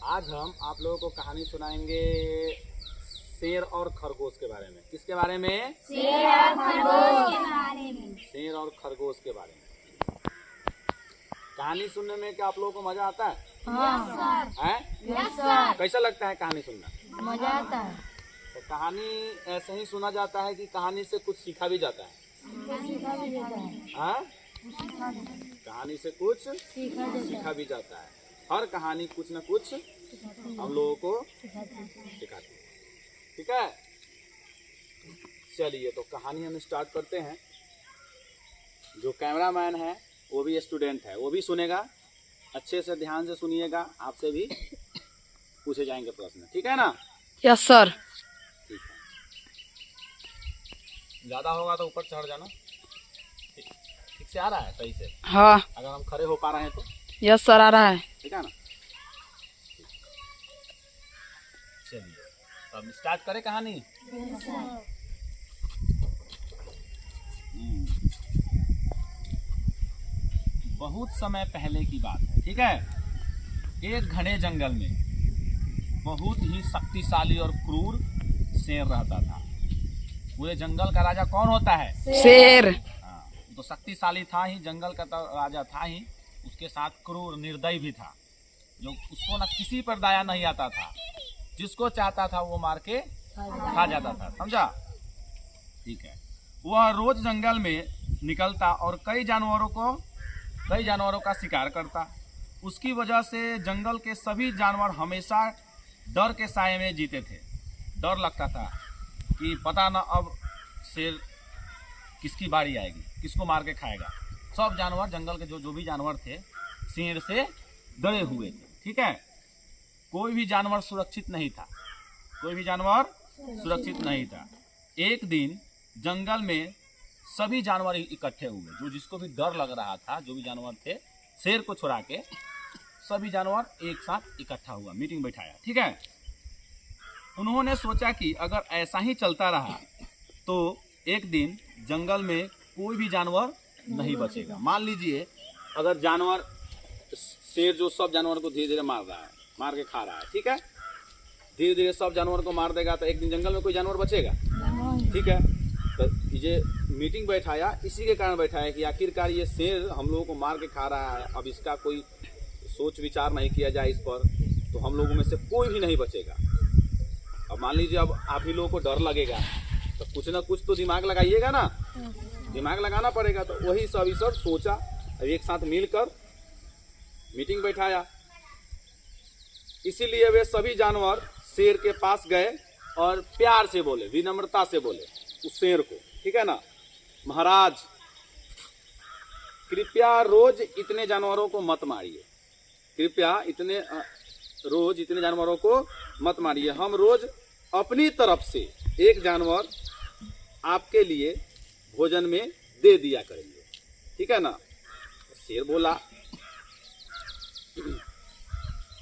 आज हम आप लोगों को कहानी सुनाएंगे शेर और खरगोश के बारे में। किसके बारे में? शेर और खरगोश के बारे में। शेर और खरगोश के बारे में। कहानी सुनने में क्या आप लोगों को मजा आता है? Yes sir. हैं? Yes sir. कैसा लगता है कहानी सुनना? मजा आता है। तो कहानी ऐसे ही सुना जाता है कि कहानी से कुछ सीखा भी जाता है? सीखा भी जाता है। हाँ? कहानी से कुछ सीखा भी जाता है। हर कहानी कुछ न कुछ हम लोगों को सिखाती है। ठीक है, चलिए तो कहानी हम स्टार्ट करते हैं। जो कैमरामैन है वो भी स्टूडेंट है, वो भी सुनेगा। अच्छे से ध्यान से सुनिएगा, आपसे भी पूछे जाएंगे प्रश्न। ठीक है ना? Yes sir. ठीक है, ज्यादा होगा तो ऊपर चढ़ जाना। ठीक से आ रहा है? सही से? हाँ। अगर हम खड़े हो पा रहे हैं तो? यस सर, आ रहा है। ठीक है ना? चलिए तो हम स्टार्ट करें कहानी। बहुत समय पहले की बात है। ठीक है, एक घने जंगल में बहुत ही शक्तिशाली और क्रूर शेर रहता था। पूरे जंगल का राजा कौन होता है? शेर। हाँ, तो शक्तिशाली था ही, जंगल का तो राजा था ही, उसके साथ क्रूर निर्दयी भी था। जो उसको ना किसी पर दया नहीं आता था, जिसको चाहता था वो मार के खा जाता था। समझा? ठीक है, वह रोज जंगल में निकलता और कई जानवरों का शिकार करता। उसकी वजह से जंगल के सभी जानवर हमेशा डर के साए में जीते थे। डर लगता था कि पता न अब शेर किसकी बारी आएगी, किसको मार के खाएगा। सब जानवर, जंगल के जो भी जानवर थे, शेर से डरे हुए थे। ठीक है, कोई भी जानवर सुरक्षित नहीं था। एक दिन जंगल में सभी जानवर इकट्ठे हुए। जो जिसको भी डर लग रहा था, जो भी जानवर थे, शेर को छुड़ा के सभी जानवर एक साथ इकट्ठा हुआ, मीटिंग बैठाया। ठीक है, उन्होंने सोचा कि अगर ऐसा ही चलता रहा तो एक दिन जंगल में कोई भी जानवर नहीं बचेगा। मान लीजिए अगर शेर जो सब जानवर को धीरे धीरे मार के खा रहा है। ठीक है, धीरे धीरे सब जानवर को मार देगा तो एक दिन जंगल में कोई जानवर बचेगा? ठीक है, तो ये मीटिंग बैठाया, इसी के कारण बैठाया कि आखिरकार ये शेर हम लोगों को मार के खा रहा है, अब इसका कोई सोच विचार नहीं किया जाए इस पर, तो हम लोगों में से कोई भी नहीं बचेगा। अब मान लीजिए अब आप ही लोगों को डर लगेगा तो कुछ ना कुछ तो दिमाग लगाइएगा ना, दिमाग लगाना पड़ेगा। तो वही सब सोचा, एक साथ मिलकर मीटिंग बैठाया। इसीलिए वे सभी जानवर शेर के पास गए और प्यार से बोले, विनम्रता से बोले उस शेर को। ठीक है ना? महाराज, कृपया रोज इतने जानवरों को मत मारिए। रोज इतने जानवरों को मत मारिए। हम रोज अपनी तरफ से एक जानवर आपके लिए भोजन में दे दिया करेंगे। ठीक है ना? शेर बोला,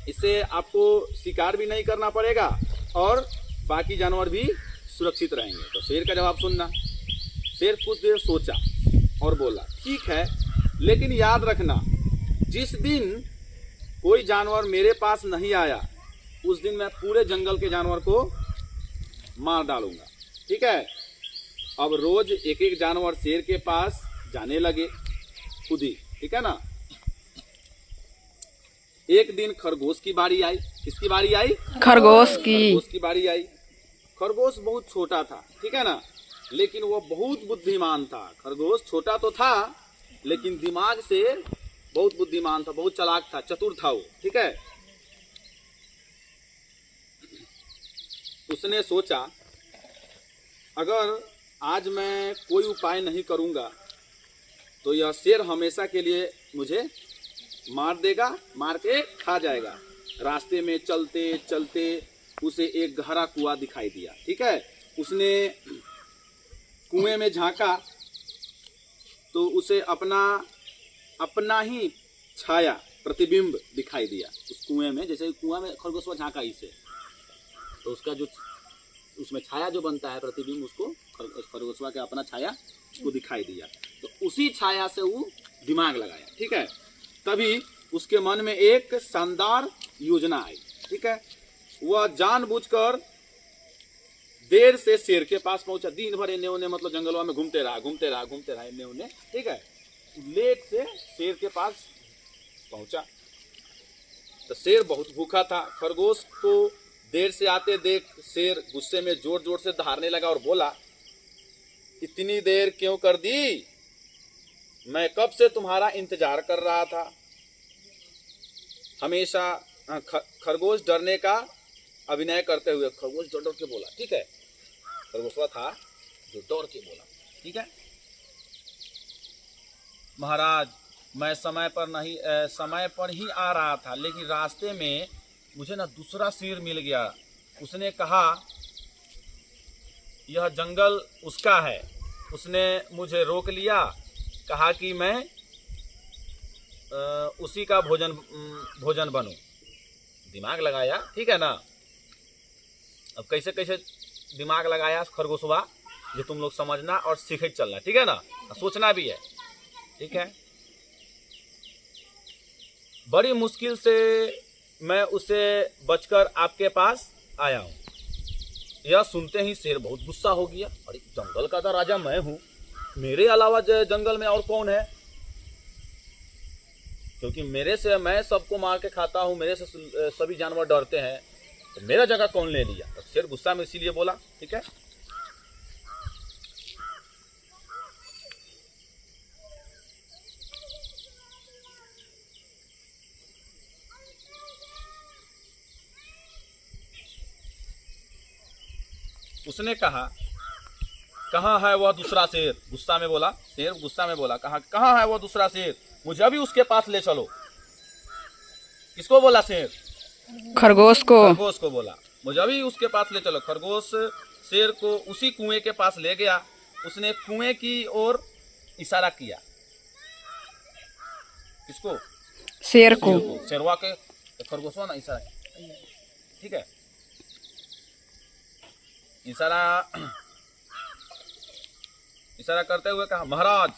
इससे आपको शिकार भी नहीं करना पड़ेगा और बाकी जानवर भी सुरक्षित रहेंगे। तो शेर का जवाब सुनना। शेर कुछ देर सोचा और बोला, ठीक है, लेकिन याद रखना, जिस दिन कोई जानवर मेरे पास नहीं आया उस दिन मैं पूरे जंगल के जानवर को मार डालूंगा। ठीक है? अब रोज एक एक जानवर शेर के पास जाने लगे खुद ही। ठीक है ना? एक दिन खरगोश की बारी आई। किसकी बारी आई? खरगोश की बारी आई। खरगोश बहुत छोटा था। ठीक है ना? लेकिन वो बहुत बुद्धिमान था। खरगोश छोटा तो था लेकिन दिमाग से बहुत बुद्धिमान था, बहुत चालाक था, चतुर था वो। ठीक है? उसने सोचा अगर आज मैं कोई उपाय नहीं करूंगा तो यह शेर हमेशा के लिए मुझे मार देगा, मार के खा जाएगा। रास्ते में चलते चलते उसे एक गहरा कुआं दिखाई दिया। ठीक है? उसने कुएं में झांका तो उसे अपना ही छाया, प्रतिबिंब दिखाई दिया उस कुएं में। जैसे कुआं में खरगोशवा झांका इसे, तो उसका जो उसमें छाया जो बनता है, प्रतिबिंब, उसको खरगोशवा के अपना छाया उसको दिखाई दिया। तो उसी छाया से वो दिमाग लगाया। ठीक है? तभी उसके मन में एक शानदार योजना आई। ठीक है। वह जानबूझकर देर से शेर के पास पहुंचा। दिन भर इन्हें उन्हें मतलब जंगलों में घूमते रहा इन्हें उन्हें, ठीक है। लेट से शेर के पास पहुंचा तो शेर बहुत भूखा था। खरगोश को देर से आते देख शेर गुस्से में जोर जोर से दहाड़ने लगा और बोला, इतनी देर क्यों कर दी? मैं कब से तुम्हारा इंतजार कर रहा था। हमेशा खरगोश डरने का अभिनय करते हुए खरगोश डर के बोला, ठीक है। खरगोशवा था जो डर के बोला, ठीक है। महाराज, मैं समय पर ही आ रहा था, लेकिन रास्ते में मुझे ना दूसरा शेर मिल गया। उसने कहा यह जंगल उसका है। उसने मुझे रोक लिया, कहा कि मैं उसी का भोजन बनूं। दिमाग लगाया, ठीक है ना। अब कैसे कैसे दिमाग लगाया खरगोशवा, ये तुम लोग समझना और सीखे चलना, ठीक है ना। सोचना भी है, ठीक है। बड़ी मुश्किल से मैं उसे बचकर आपके पास आया हूँ। यह सुनते ही शेर बहुत गुस्सा हो गया। अरे जंगल का तो राजा मैं हूँ, मेरे अलावा जंगल में और कौन है? क्योंकि मेरे से मैं सबको मार के खाता हूँ, मेरे से सभी जानवर डरते हैं, तो मेरा जगह कौन ले लिया? तो शेर गुस्सा में इसीलिए बोला, ठीक है। उसने कहा, कहाँ है वह दूसरा शेर? गुस्सा में बोला शेर, गुस्सा में बोला, कहाँ है वह दूसरा शेर? मुझे अभी उसके पास ले चलो। किसको बोला? शेर खरगोश को। खरगोश को बोला, मुझे अभी उसके पास ले चलो। खरगोश शेर को उसी कुएं के पास ले गया। उसने कुएं की ओर इशारा किया। किसको? शेर को। शेरवा के खरगोशवा ना इशारा, ठीक है। इशारा करते हुए कहा, महाराज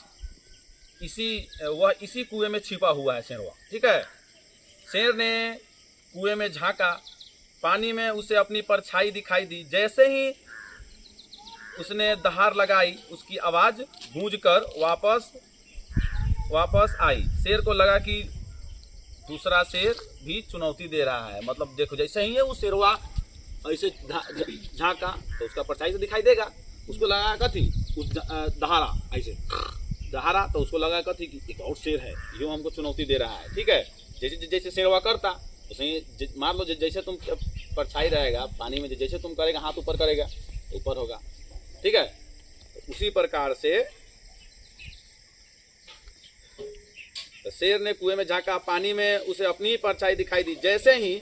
इसी कुएं में छिपा हुआ है शेरवा, ठीक है। शेर ने कुएं में झांका, पानी में उसे अपनी परछाई दिखाई दी। जैसे ही उसने दहाड़ लगाई, उसकी आवाज गूंजकर वापस आई। शेर को लगा कि दूसरा शेर भी चुनौती दे रहा है। मतलब देखो, जैसे ही है वो शेरवा ऐसे झांका तो उसका परछाई से दिखाई देगा। उसको लगा कथी, उस दहाड़ा ऐसे दहाड़ा तो उसको लगा कथी कि एक और शेर है, यो हमको चुनौती दे रहा है, ठीक है। जैसे जैसे शेरवा करता उसे मान लो जैसे तुम परछाई रहेगा पानी में, जैसे तुम करेगा हाथ ऊपर करेगा ऊपर होगा, ठीक है। तो उसी प्रकार से तो शेर ने कुएं में झांका, पानी में उसे अपनी परछाई दिखाई दी। जैसे ही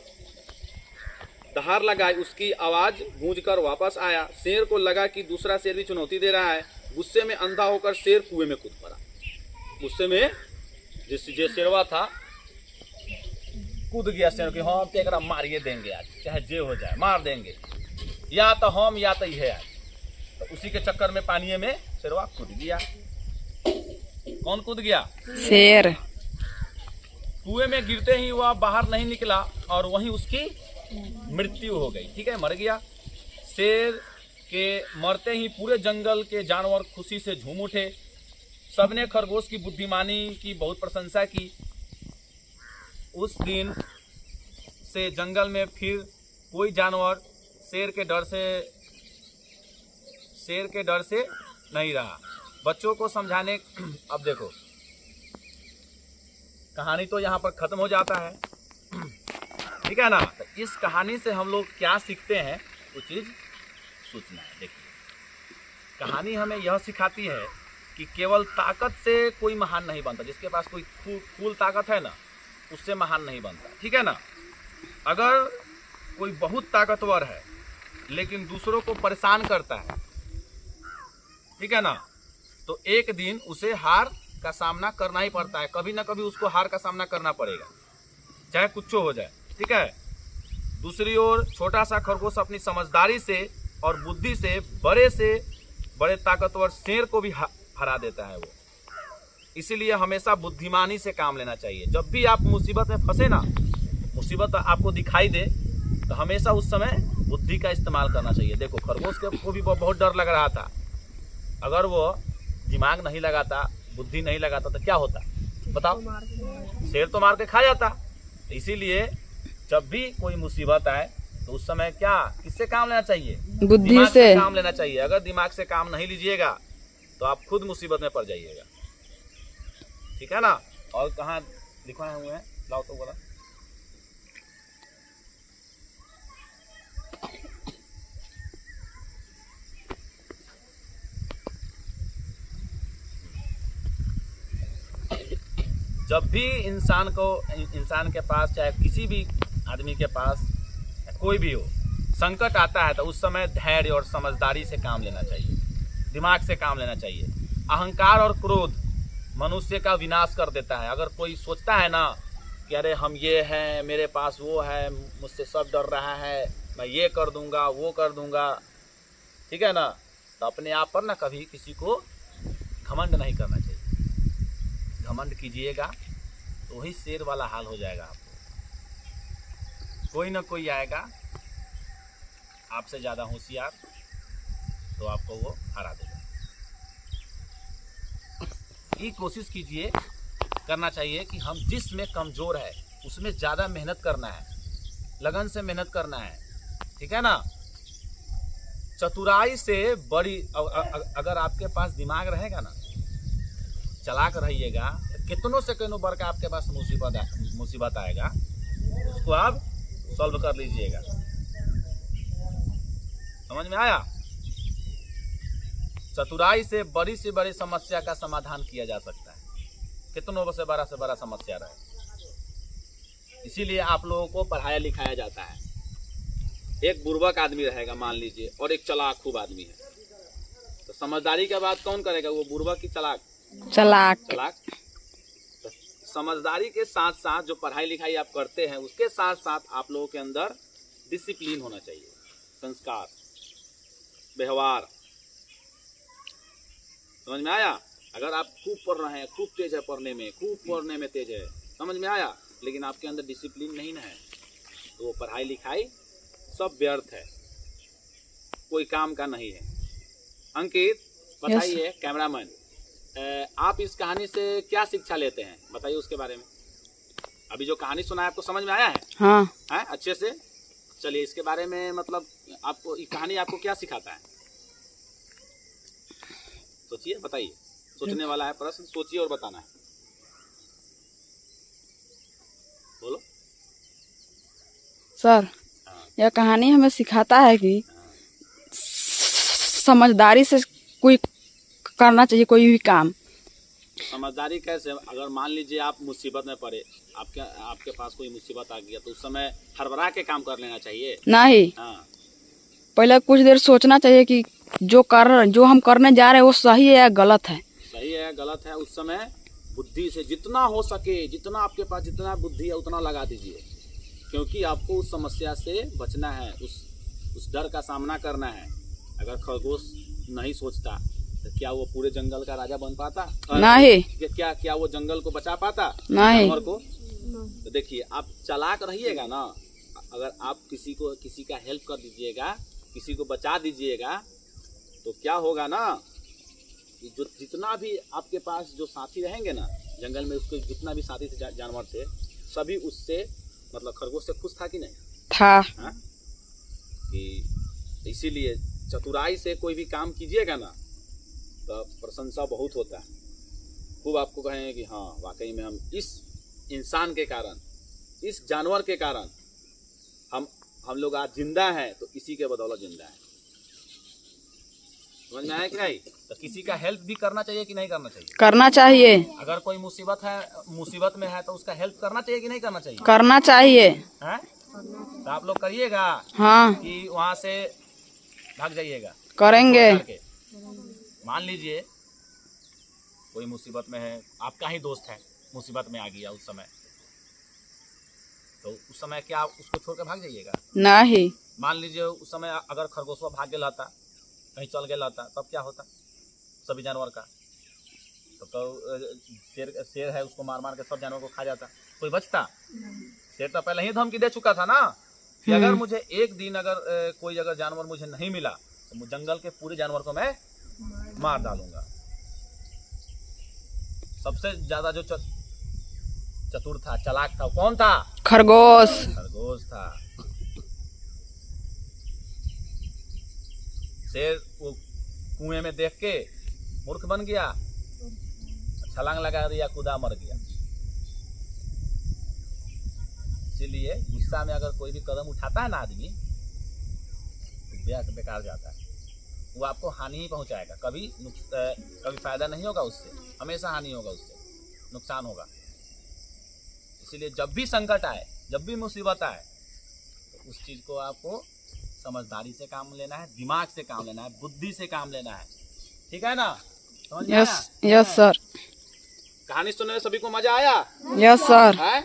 दहाड़ लगाई, उसकी आवाज गूंजकर वापस आया। शेर को लगा कि दूसरा शेर भी चुनौती दे रहा है। गुस्से में अंधा होकर शेर कुएं में कूद पड़ा। गुस्से में जो शेरवा था कूद गया शेर कि हम तो एकरा मारिए देंगे आज, चाहे जे हो जाए मार देंगे, या तो हम या तो यह आज। तो उसी के चक्कर में पानी में शेरवा कूद गया। कौन कूद गया? शेर। कुएं में गिरते ही वह बाहर नहीं निकला और वहीं उसकी मृत्यु हो गई, ठीक है, मर गया। शेर के मरते ही पूरे जंगल के जानवर खुशी से झूम उठे। सबने खरगोश की बुद्धिमानी की बहुत प्रशंसा की। उस दिन से जंगल में फिर कोई जानवर शेर के डर से नहीं रहा। बच्चों को समझाने, अब देखो कहानी तो यहाँ पर खत्म हो जाता है, ठीक है ना। तो इस कहानी से हम लोग क्या सीखते हैं वो चीज़ सोचना है। देखिए, कहानी हमें यह सिखाती है कि केवल ताकत से कोई महान नहीं बनता। जिसके पास कोई फूल ताकत है ना, उससे महान नहीं बनता, ठीक है ना। अगर कोई बहुत ताकतवर है लेकिन दूसरों को परेशान करता है, ठीक है ना, तो एक दिन उसे हार का सामना करना ही पड़ता है। कभी ना कभी उसको हार का सामना करना पड़ेगा, चाहे कुछ हो जाए, ठीक है। दूसरी ओर छोटा सा खरगोश अपनी समझदारी से और बुद्धि से बड़े ताकतवर शेर को भी हरा देता है वो। इसीलिए हमेशा बुद्धिमानी से काम लेना चाहिए। जब भी आप मुसीबत में फंसे ना, मुसीबत आपको दिखाई दे तो हमेशा उस समय बुद्धि का इस्तेमाल करना चाहिए। देखो खरगोश को भी बहुत डर लग रहा था, अगर वो दिमाग नहीं लगाता, बुद्धि नहीं लगाता तो क्या होता बताओ? शेर तो मार के खा जाता। इसीलिए जब भी कोई मुसीबत आए तो उस समय क्या किससे काम लेना चाहिए? बुद्धि दिमाग से। काम लेना चाहिए। अगर दिमाग से काम नहीं लीजिएगा तो आप खुद मुसीबत में पड़ जाइएगा। ठीक है ना? और कहाँ लिखवाए हुए हैं? लाओ तो बोला। जब भी इंसान के पास, चाहे किसी भी आदमी के पास कोई भी हो, संकट आता है तो उस समय धैर्य और समझदारी से काम लेना चाहिए, दिमाग से काम लेना चाहिए। अहंकार और क्रोध मनुष्य का विनाश कर देता है। अगर कोई सोचता है ना कि अरे हम ये हैं, मेरे पास वो है, मुझसे सब डर रहा है, मैं ये कर दूंगा, वो कर दूंगा, ठीक है ना, तो अपने आप पर ना कभी किसी को घमंड नहीं करना चाहिए। घमंड कीजिएगा तो वही शेर वाला हाल हो जाएगा आपको। कोई ना कोई आएगा आपसे ज़्यादा होशियार, तो आपको वो हरा देगा। ये कोशिश कीजिए, करना चाहिए कि हम जिसमें कमज़ोर है उसमें ज़्यादा मेहनत करना है, लगन से मेहनत करना है। ठीक है ना? चतुराई से बड़ी, अगर आपके पास दिमाग रहेगा ना, चालाक रहिएगा, तो कितनों से कितनों बढ़ के आपके पास मुसीबत आएगा, उसको आप सॉल्व कर लीजिएगा। समझ में आया? चतुराई से बड़ी समस्या का समाधान किया जा सकता है, कितनों से बड़ा समस्या रहे। इसीलिए आप लोगों को पढ़ाया लिखाया जाता है। एक बुर्बक आदमी रहेगा मान लीजिए, और एक चालाक खूब आदमी है, तो समझदारी के बात कौन करेगा? वो बुर्बक की चालाक? चालाक। तो समझदारी के साथ साथ जो पढ़ाई लिखाई आप करते हैं उसके साथ साथ आप लोगों के अंदर डिसिप्लिन होना चाहिए, संस्कार, व्यवहार। समझ में आया? अगर आप खूब पढ़ रहे हैं, खूब तेज है पढ़ने में, खूब पढ़ने में तेज है, समझ में आया, लेकिन आपके अंदर डिसिप्लिन नहीं है, तो वो पढ़ाई लिखाई सब व्यर्थ है, कोई काम का नहीं है। अंकित बताइए, कैमरामैन, आप इस कहानी से क्या शिक्षा लेते हैं? बताइए उसके बारे में। अभी जो कहानी सुना है आपको समझ में आया है? हाँ। है अच्छे से? चलिए इसके बारे में, मतलब आपको ये कहानी आपको क्या सिखाता है? सोचिए, बताइए। सोचने वाला है प्रश्न, सोचिए और बताना है। बोलो सर। यह कहानी हमें सिखाता है कि समझदारी से कोई करना चाहिए कोई भी काम। समझदारी कैसे? अगर मान लीजिए आप मुसीबत में पड़े, आपके पास कोई मुसीबत आ गया, तो उस समय हड़बड़ा के काम कर लेना चाहिए? नहीं। हाँ, पहले कुछ देर सोचना चाहिए कि जो हम करने जा रहे हैं वो सही है या गलत है। सही है या गलत है, उस समय बुद्धि से जितना हो सके, जितना आपके पास जितना बुद्धि है उतना लगा दीजिए, क्योंकि आपको उस समस्या से बचना है, उस डर का सामना करना है। अगर खरगोश नहीं सोचता तो क्या वो पूरे जंगल का राजा बन पाता? नहीं। क्या वो जंगल को बचा पाता? नहीं। जानवर को? तो देखिए, आप चालाक रहिएगा ना, अगर आप किसी का हेल्प कर दीजिएगा, किसी को बचा दीजिएगा, तो क्या होगा ना, जो जितना भी आपके पास जो साथी रहेंगे ना जंगल में, उसके जितना भी साथी से जानवर थे, सभी उससे, मतलब खरगोश से खुश था कि नहीं था? कि इसीलिए चतुराई से कोई भी काम कीजिएगा ना तो प्रशंसा बहुत होता है। खूब आपको कहेंगे कि हाँ वाकई में हम इस इंसान के कारण, इस जानवर के कारण हम लोग आज जिंदा हैं, तो इसी के बदौलत जिंदा हैं। समझ में आया कि नहीं? तो किसी का हेल्प भी करना चाहिए कि नहीं करना चाहिए? करना चाहिए। अगर कोई मुसीबत में है तो उसका हेल्प करना चाहिए कि नहीं करना चाहिए? करना चाहिए। है? तो आप लोग करिएगा? हाँ। कि वहाँ से भाग जाइएगा? करेंगे। मान लीजिए कोई मुसीबत में है, आपका ही दोस्त है, मुसीबत में आ गया उस समय, तो उस समय क्या आप उसको छोड़ कर भाग जाइएगा? नहीं। मान लीजिए उस समय अगर खरगोशवा भाग गया था, कहीं चल गया था, तब क्या होता सभी जानवर का? तो शेर है, उसको मार मार के सब जानवर को खा जाता, कोई बचता? शेर तो पहले ही धमकी दे चुका था ना कि अगर मुझे एक दिन अगर कोई अगर जानवर मुझे नहीं मिला तो जंगल के पूरे जानवर को मैं मार डालूंगा। सबसे ज्यादा जो चतुर था, चालाक था, वो कौन था? खरगोश। खरगोश था। शेर वो कुएं में देख के मूर्ख बन गया, छलांग लगा दिया, कूदा, मर गया। इसीलिए गुस्सा में अगर कोई भी कदम उठाता है ना आदमी तो बेकार जाता है, वो आपको हानि ही पहुंचाएगा। कभी फायदा नहीं होगा उससे, हमेशा हानि होगा उससे, नुकसान होगा। इसीलिए जब भी संकट आए, जब भी मुसीबत आए, तो उस चीज को आपको समझदारी से काम लेना है, दिमाग से काम लेना है, बुद्धि से काम लेना है। ठीक है ना? समझ में आया? Yes sir. कहानी सुनने में सभी को मजा आया? Yes sir. हाँ,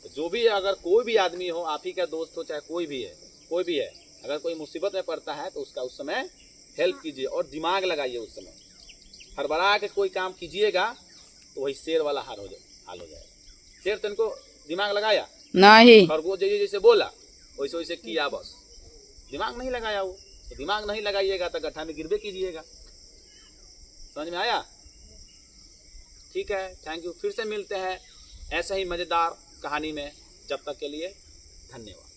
तो जो भी अगर कोई भी आदमी हो, आप ही का दोस्त हो, चाहे कोई भी है, अगर कोई मुसीबत में पड़ता है तो उसका उस समय हेल्प कीजिए और दिमाग लगाइए। उस समय हड़बड़ा के कोई काम कीजिएगा तो वही शेर वाला हाल हो जाएगा। शेर तो इनको दिमाग लगाया नहीं, खरगोश जैसे बोला वैसे वैसे किया, बस दिमाग नहीं लगाया। वो तो दिमाग नहीं लगाइएगा तो गड्ढा में गिरबे कीजिएगा। समझ में आया? ठीक है, थैंक यू। फिर से मिलते हैं ऐसे ही मजेदार कहानी में। जब तक के लिए धन्यवाद।